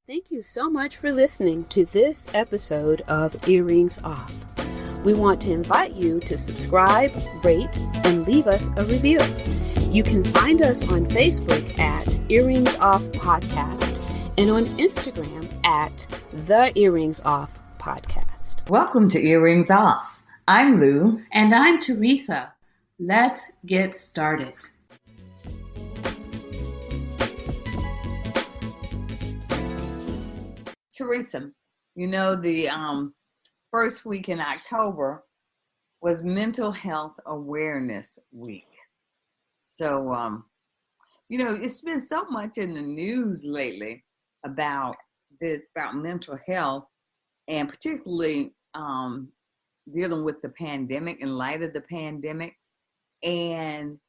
Thank you so much for listening to this episode of Earrings Off. We want to invite you to subscribe, rate, and leave us a review. You can find us on Facebook at Earrings Off Podcast and on Instagram at The Earrings Off Podcast. Welcome to Earrings Off. I'm Lou. And I'm Teresa. Let's get started. Teresa, the first week in October was Mental Health Awareness Week. So, it's been so much in the news lately about mental health, and particularly dealing with the pandemic, in light of the pandemic, and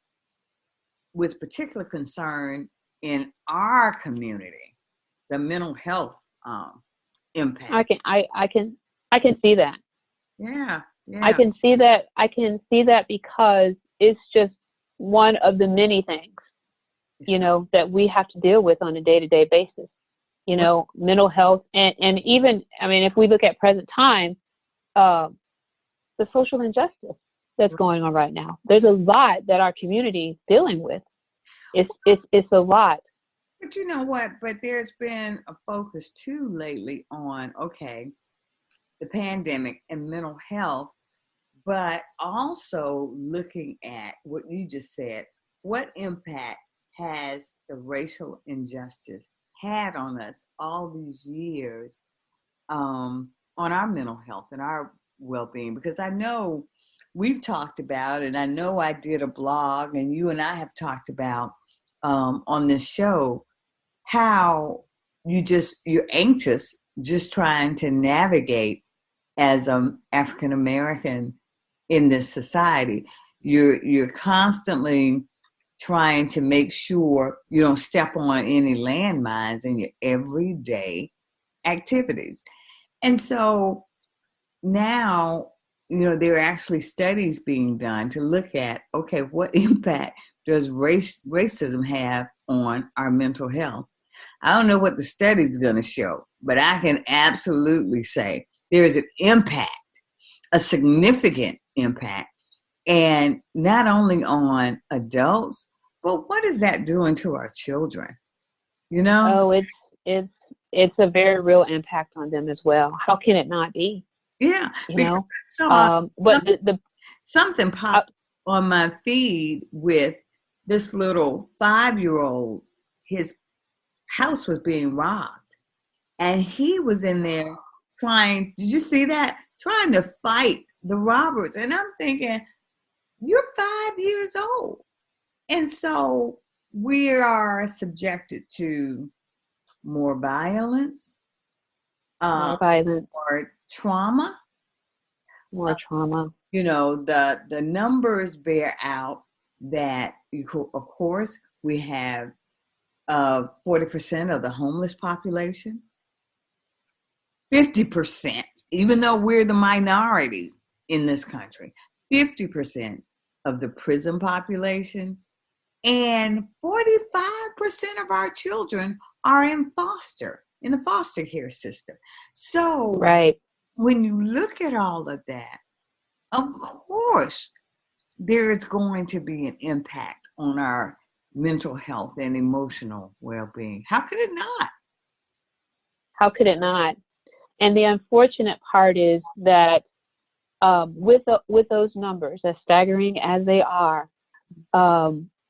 with particular concern in our community, the mental health impact. I can see that. Yeah. I can see that. I can see that because it's just one of the many things, that we have to deal with on a day-to-day basis. Mental health, and even, if we look at present time, the social injustice that's going on right now. There's a lot that our community is dealing with. It's a lot. But you know what? But there's been a focus too lately on, the pandemic and mental health, but also looking at what you just said. What impact has the racial injustice had on us all these years, on our mental health and our well-being? Because I know we've talked about, and I know I did a blog, and you and I have talked about on this show, how you're anxious just trying to navigate as an African American in this society. You're constantly trying to make sure you don't step on any landmines in your everyday activities. And so now, there are actually studies being done to look at, what impact does racism have on our mental health? I don't know what the study's going to show, but I can absolutely say there is an impact, a significant impact, and not only on adults, but what is that doing to our children? Oh, it's a very real impact on them as well. How can it not be? Yeah, something popped on my feed with this little 5-year-old. His house was being robbed, and he was in there did you see that? Trying to fight the robbers. And I'm thinking, you're 5 years old. And so we are subjected to more violence, more trauma. More trauma. The numbers bear out that, of course, we have 40% of the homeless population, 50%, even though we're the minorities in this country, 50% of the prison population, and 45% of our children are in the foster care system. So right. When you look at all of that, of course, there is going to be an impact on our mental health and emotional well-being. How could it not? How could it not? And the unfortunate part is that with those numbers, as staggering as they are,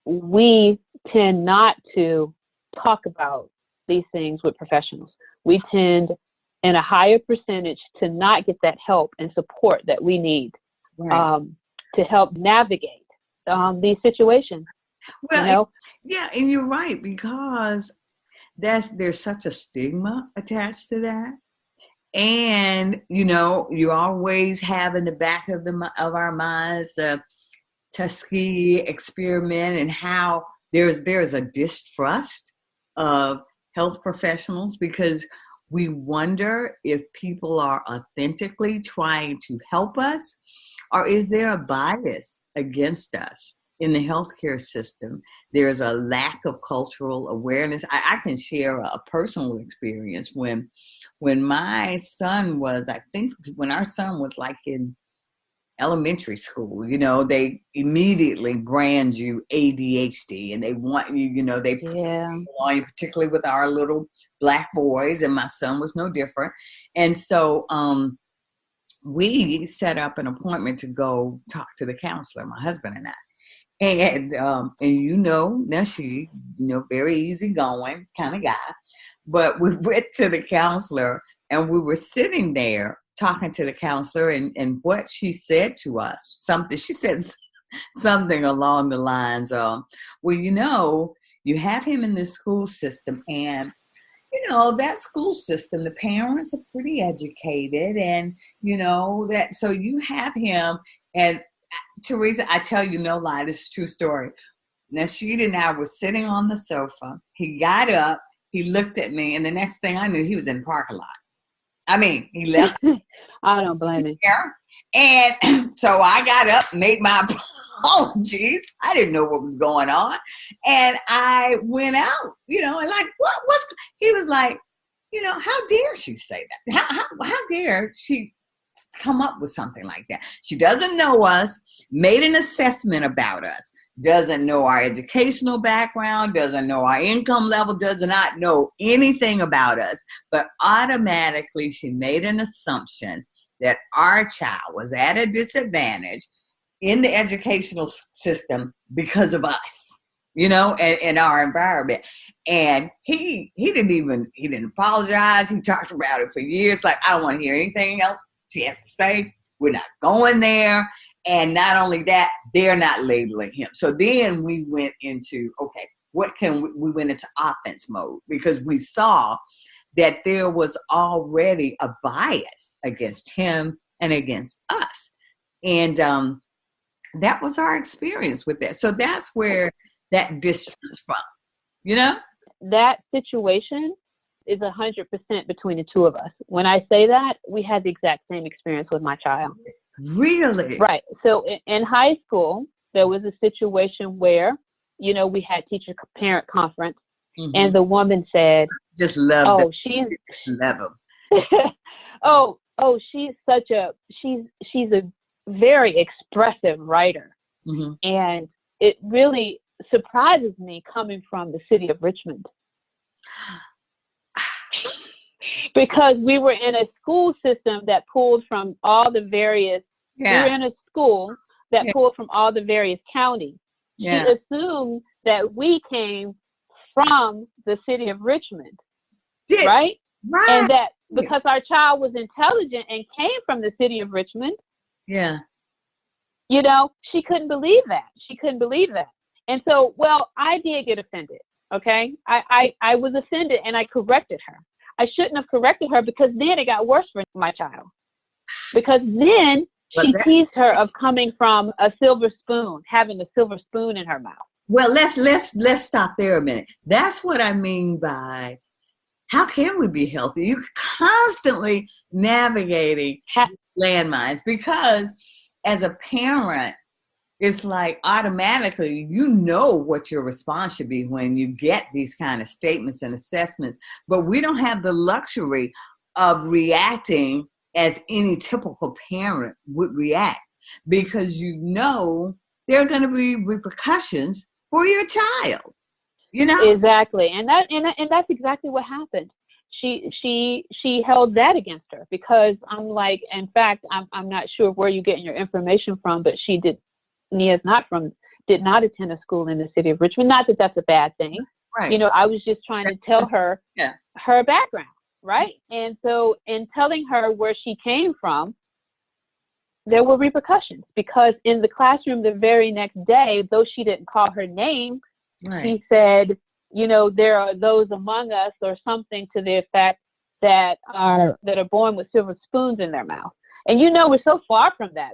we tend not to talk about these things with professionals. We tend, in a higher percentage, to not get that help and support that we need, right, to help navigate these situations. Well, yeah, and you're right, because there's such a stigma attached to that. And, you always have in the back of our minds the Tuskegee experiment, and how there's a distrust of health professionals, because we wonder if people are authentically trying to help us, or is there a bias against us? in the healthcare system, there's a lack of cultural awareness. I can share a personal experience when my son was, I think when our son was like in elementary school, they immediately brand you ADHD, and they want you, they want you, particularly with our little Black boys, and my son was no different. And so we set up an appointment to go talk to the counselor, my husband and I. And now she, very easygoing kind of guy. But we went to the counselor, and we were sitting there talking to the counselor, and what she said to us, she said something along the lines of, well, you have him in this school system, and that school system, the parents are pretty educated, and that, so you have him. And Teresa, I tell you no lie, this is a true story. Nasheed and I were sitting on the sofa. He got up, he looked at me, and the next thing I knew, he was in the parking lot. I mean, he left. I don't blame him. And so I got up, made my apologies. I didn't know what was going on. And I went out, and like, what's, he was like, how dare she say that? How dare she come up with something like that? She doesn't know us, made an assessment about us, doesn't know our educational background, doesn't know our income level, does not know anything about us, but automatically she made an assumption that our child was at a disadvantage in the educational system because of us, and our environment. And he didn't apologize. He talked about it for years. Like, I don't want to hear anything else she has to say. We're not going there. And not only that, they're not labeling him. So then we went into, okay, we went into offense mode, because we saw that there was already a bias against him and against us. And that was our experience with that. So that's where that distance from, That situation is 100% between the two of us. When I say that, we had the exact same experience with my child. Really? Right. So in high school, there was a situation where, we had teacher-parent conference, mm-hmm. and the woman said, "Just love them. Just love them." she's a very expressive writer, mm-hmm. and it really surprises me coming from the city of Richmond. Because we were in a school system that pulled from all the various, we were in a school that pulled from all the various counties. Yeah. She assumed that we came from the city of Richmond, right? Right. And that because our child was intelligent and came from the city of Richmond, she couldn't believe that. She couldn't believe that. And so, I did get offended, okay? I was offended, and I corrected her. I shouldn't have corrected her, because then it got worse for my child. Because then she teased her of coming from a silver spoon, having a silver spoon in her mouth. Well, let's stop there a minute. That's what I mean by, how can we be healthy? You're constantly navigating landmines, because as a parent, it's like automatically what your response should be when you get these kind of statements and assessments. But we don't have the luxury of reacting as any typical parent would react, because there are going to be repercussions for your child. Exactly, and that's exactly what happened. She held that against her, because I'm like, in fact, I'm not sure where you're getting your information from, but Nia's did not attend a school in the city of Richmond. Not that that's a bad thing. Right. I was just trying to tell her her background, right? And so in telling her where she came from, there were repercussions, because in the classroom the very next day, though she didn't call her name, he said, there are those among us, or something to the effect that are born with silver spoons in their mouth. And we're so far from that.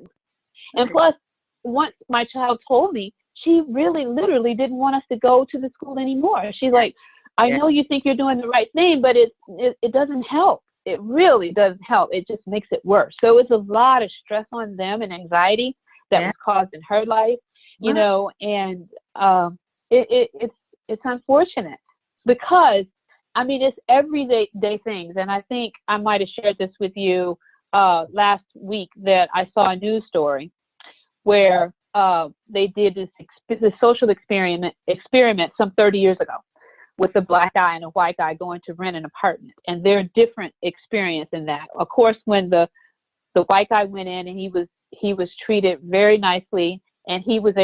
And plus, once my child told me, she really literally didn't want us to go to the school anymore. She's like, I know you think you're doing the right thing, but it doesn't help. It really doesn't help. It just makes it worse. So it's a lot of stress on them and anxiety that was caused in her life. you know, and it's unfortunate because, I mean, it's everyday things. And I think I might have shared this with you last week that I saw a news story where they did this social experiment some 30 years ago with a black guy and a white guy going to rent an apartment. And they're different experience in that. Of course, when the white guy went in and he was treated very nicely, and he was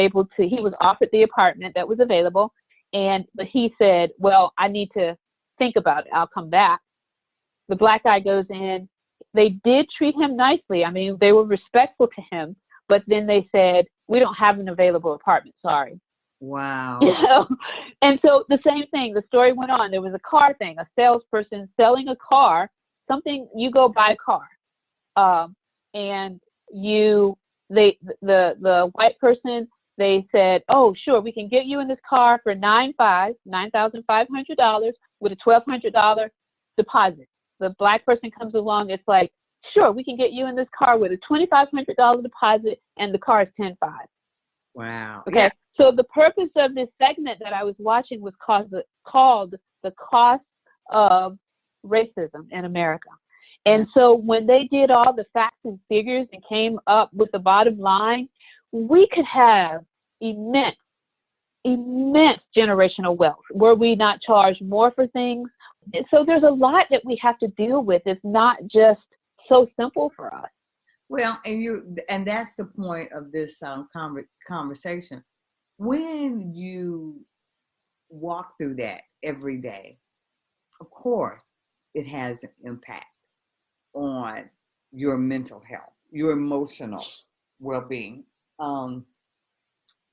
offered the apartment that was available. But he said, well, I need to think about it. I'll come back. The black guy goes in. They did treat him nicely. I mean, they were respectful to him, but then they said, we don't have an available apartment. Sorry. Wow. You know? And so the same thing, the story went on. There was a car thing, a salesperson selling a car, something, you go buy a car. And the white person, they said, oh, sure, we can get you in this car for $9,500 with a $1,200 deposit. The black person comes along, it's like, sure, we can get you in this car with a $2,500 deposit, and the car is $10,500. Wow. Okay. Yeah. So the purpose of this segment that I was watching was called The Cost of Racism in America. And so when they did all the facts and figures and came up with the bottom line, we could have immense generational wealth were we not charged more for things. So there's a lot that we have to deal with. It's not just so simple for us. Well, and that's the point of this conversation. When you walk through that every day, of course, it has an impact on your mental health, your emotional well-being.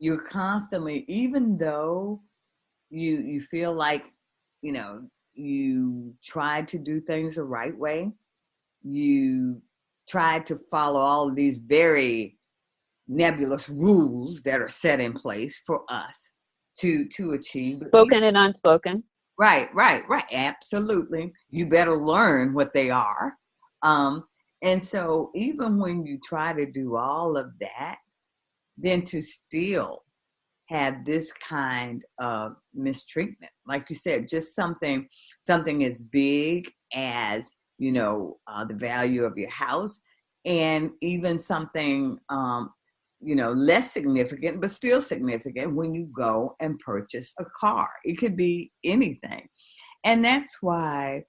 You're constantly, even though you feel like, you know, you try to do things the right way, you try to follow all of these very nebulous rules that are set in place for us to achieve. Spoken and unspoken. Right. Absolutely. You better learn what they are. And so even when you try to do all of that, then to still have this kind of mistreatment, like you said, just something as big as, you know, the value of your house, and even something, you know, less significant, but still significant when you go and purchase a car. It could be anything. And that's why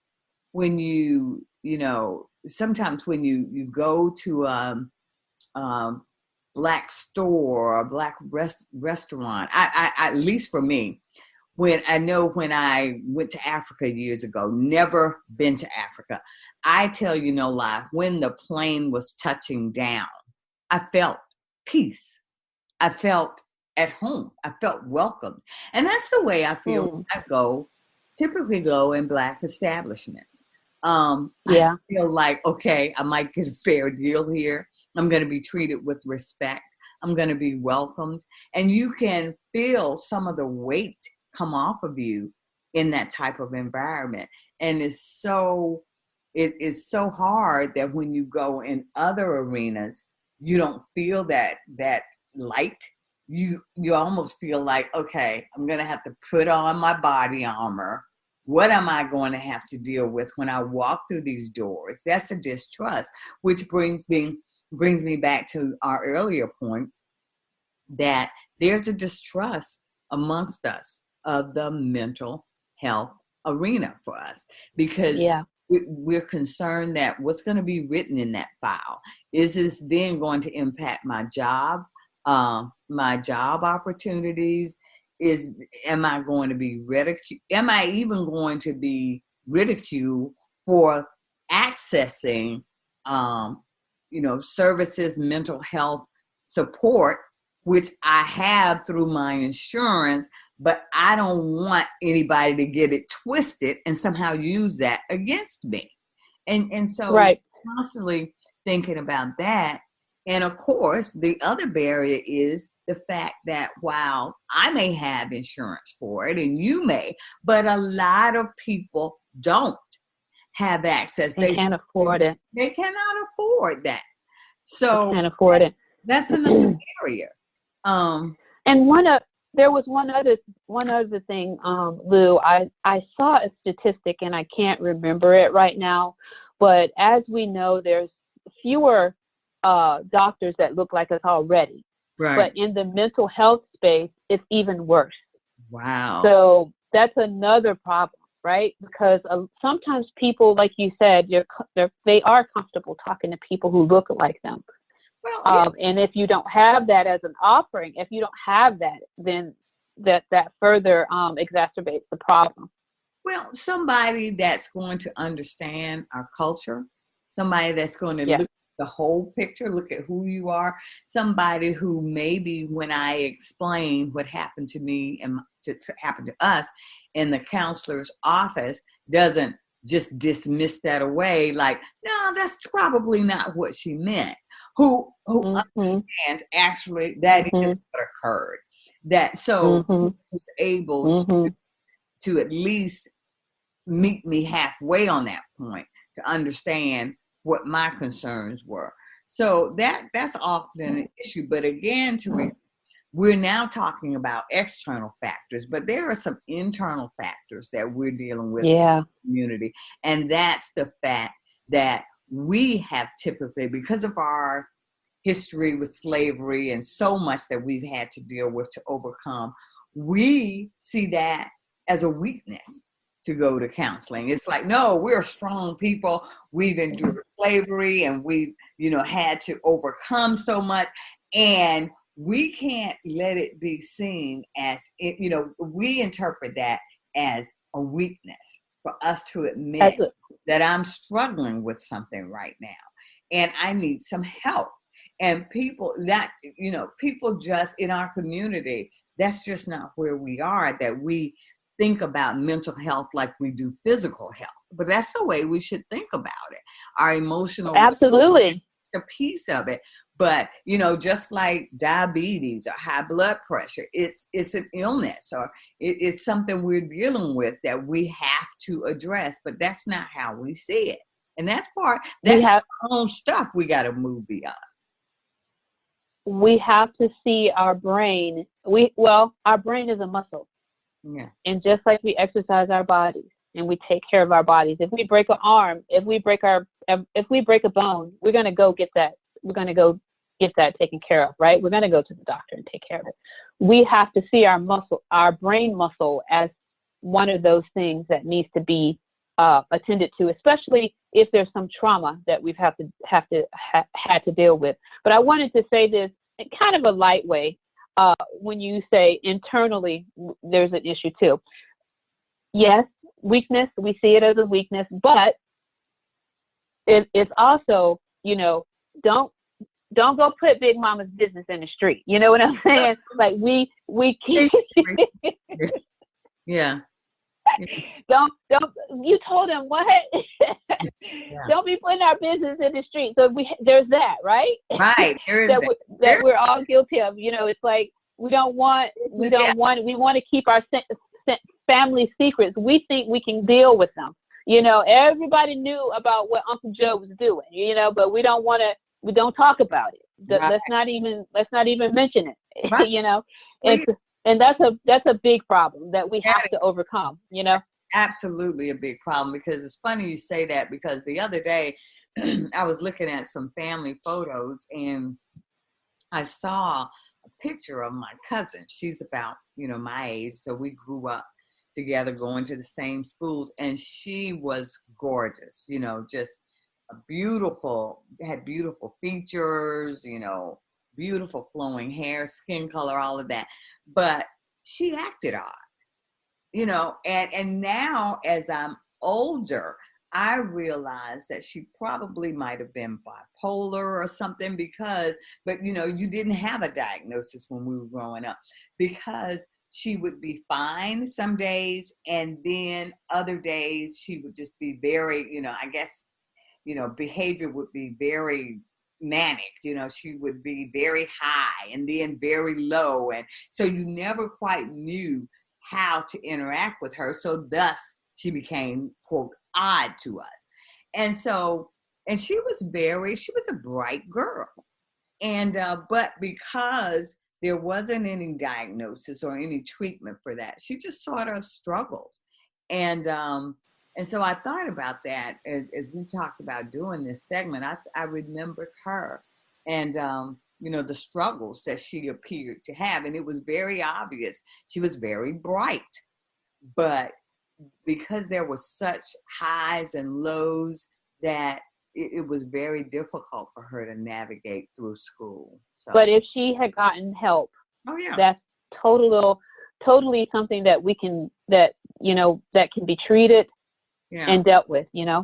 when you know, sometimes when you go to black store or a black restaurant, I at least for me, when I went to Africa years ago, never been to Africa, I tell you no lie, when the plane was touching down, I felt peace. I felt at home. I felt welcomed. And that's the way I feel when I typically go in black establishments. I feel like, okay, I might get a fair deal here. I'm going to be treated with respect. I'm going to be welcomed. And you can feel some of the weight come off of you in that type of environment. And it is so hard that when you go in other arenas, you don't feel that light. You almost feel like, okay, I'm going to have to put on my body armor. What am I going to have to deal with when I walk through these doors? That's a distrust, which brings me back to our earlier point that there's a distrust amongst us of the mental health arena for us, because we're concerned that what's going to be written in that file, is this then going to impact my job opportunities? Am I going to be ridiculed? Am I even going to be ridiculed for accessing, services, mental health support, which I have through my insurance, but I don't want anybody to get it twisted and somehow use that against me. And so constantly thinking about that. And of course, the other barrier is the fact that while I may have insurance for it, and you may, but a lot of people don't have access. They can't afford it. They cannot afford that. So they can't afford it. That's another barrier. And there was one other thing, Lou. I saw a statistic, and I can't remember it right now, but as we know, there's fewer doctors that look like us already. Right. But in the mental health space, it's even worse. Wow. So that's another problem, right? Because sometimes people, like you said, they are comfortable talking to people who look like them. Well, and if you don't have that as an offering, if you don't have that, then that further exacerbates the problem. Well, somebody that's going to understand our culture, somebody that's going to look at the whole picture, look at who you are, somebody who maybe when I explain what happened to me and to happen to us in the counselor's office doesn't just dismiss that away like, no, that's probably not what she meant. Who understands actually that is what occurred. That so was able to at least meet me halfway on that point to understand what my concerns were. So that's often an issue. But again, we're now talking about external factors, but there are some internal factors that we're dealing with in the community. And that's the fact that we have typically, because of our history with slavery and so much that we've had to deal with to overcome, we see that as a weakness to go to counseling. It's like, no, we're strong people. We've endured slavery and we've, had to overcome so much. And we can't let it be seen as, we interpret that as a weakness for us to admit that I'm struggling with something right now and I need some help. And people just in our community, that's just not where we are, that we think about mental health like we do physical health. But that's the way we should think about it. Our emotional absolutely a piece of it. But, just like diabetes or high blood pressure, it's an illness or it's something we're dealing with that we have to address. But that's not how we see it. And that's our own stuff we got to move beyond. We have to see our brain. Our brain is a muscle. Yeah. And just like we exercise our bodies and we take care of our bodies, if we break an arm, if we break a bone, we're going to go get that. We're going to go get that taken care of, right? We're going to go to the doctor and take care of it. We have to see our brain muscle as one of those things that needs to be attended to, especially if there's some trauma that we've had to deal with. But I wanted to say this in kind of a light way. When you say internally, there's an issue too. Yes, weakness, we see it as a weakness, but it's also, don't go put Big Mama's business in the street. You know what I'm saying? Like we can't. Yeah. Don't you told him what? Don't be putting our business in the street. So there's that, right? Right. There is that we're all guilty of. It's like we want to keep our family secrets. We think we can deal with them. Everybody knew about what Uncle Joe was doing, but we don't talk about it. Right. Let's not even mention it. Right. And that's a big problem that we have to overcome, Absolutely a big problem, because it's funny you say that, because the other day I was looking at some family photos and I saw a picture of my cousin. She's about, my age. So we grew up together going to the same schools, and she was gorgeous, just had beautiful features, beautiful flowing hair, skin color, all of that. But she acted odd, and now as I'm older, I realized that she probably might have been bipolar or something but you didn't have a diagnosis when we were growing up, because she would be fine some days, and then other days she would just be very, I guess, behavior would be very manic. She would be very high and then very low. And so you never quite knew how to interact with her. So thus she became, quote, odd to us. And she was a bright girl. And, but because there wasn't any diagnosis or any treatment for that. She just sort of struggled. And so I thought about that as we talked about doing this segment. I remembered her and, the struggles that she appeared to have. And it was very obvious. She was very bright, but because there were such highs and lows that it was very difficult for her to navigate through school. So. But if she had gotten help, oh yeah, that's totally something that that can be treated and dealt with. Yeah.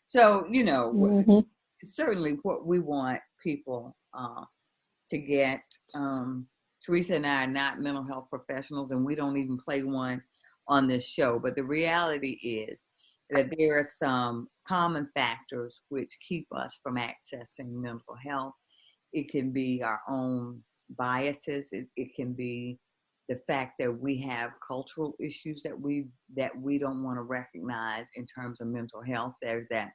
So mm-hmm. certainly what we want people to get. Teresa and I are not mental health professionals, and we don't even play one on this show. But the reality is that there are some common factors which keep us from accessing mental health. It can be our own biases. It can be the fact that we have cultural issues that we don't want to recognize in terms of mental health. There's that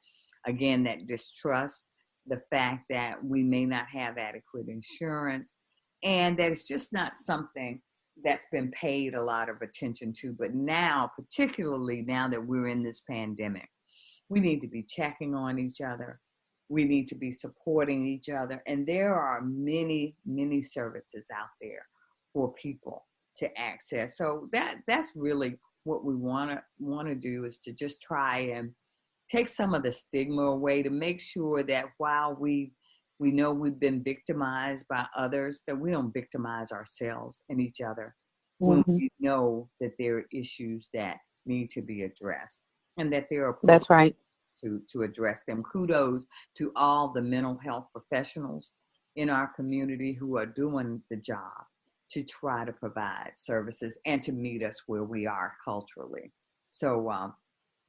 distrust, the fact that we may not have adequate insurance, and that it's just not something that's been paid a lot of attention to. But now, particularly now that we're in this pandemic, we need to be checking on each other. We need to be supporting each other. And there are many, many services out there for people to access. So that's really what we want to do, is to just try and take some of the stigma away, to make sure that while we know we've been victimized by others, that we don't victimize ourselves and each other when we know that there are issues that need to be addressed, and that there are that's right to address them. Kudos to all the mental health professionals in our community who are doing the job to try to provide services and to meet us where we are culturally. So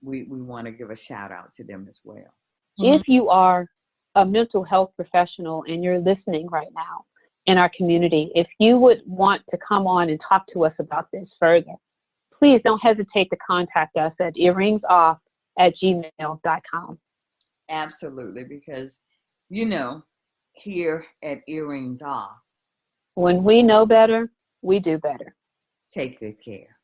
we want to give a shout out to them as well. If you are a mental health professional and you're listening right now in our community, if you would want to come on and talk to us about this further, please don't hesitate to contact us at earringsoff@gmail.com. Absolutely, because, here at Earrings Off, when we know better, we do better. Take good care.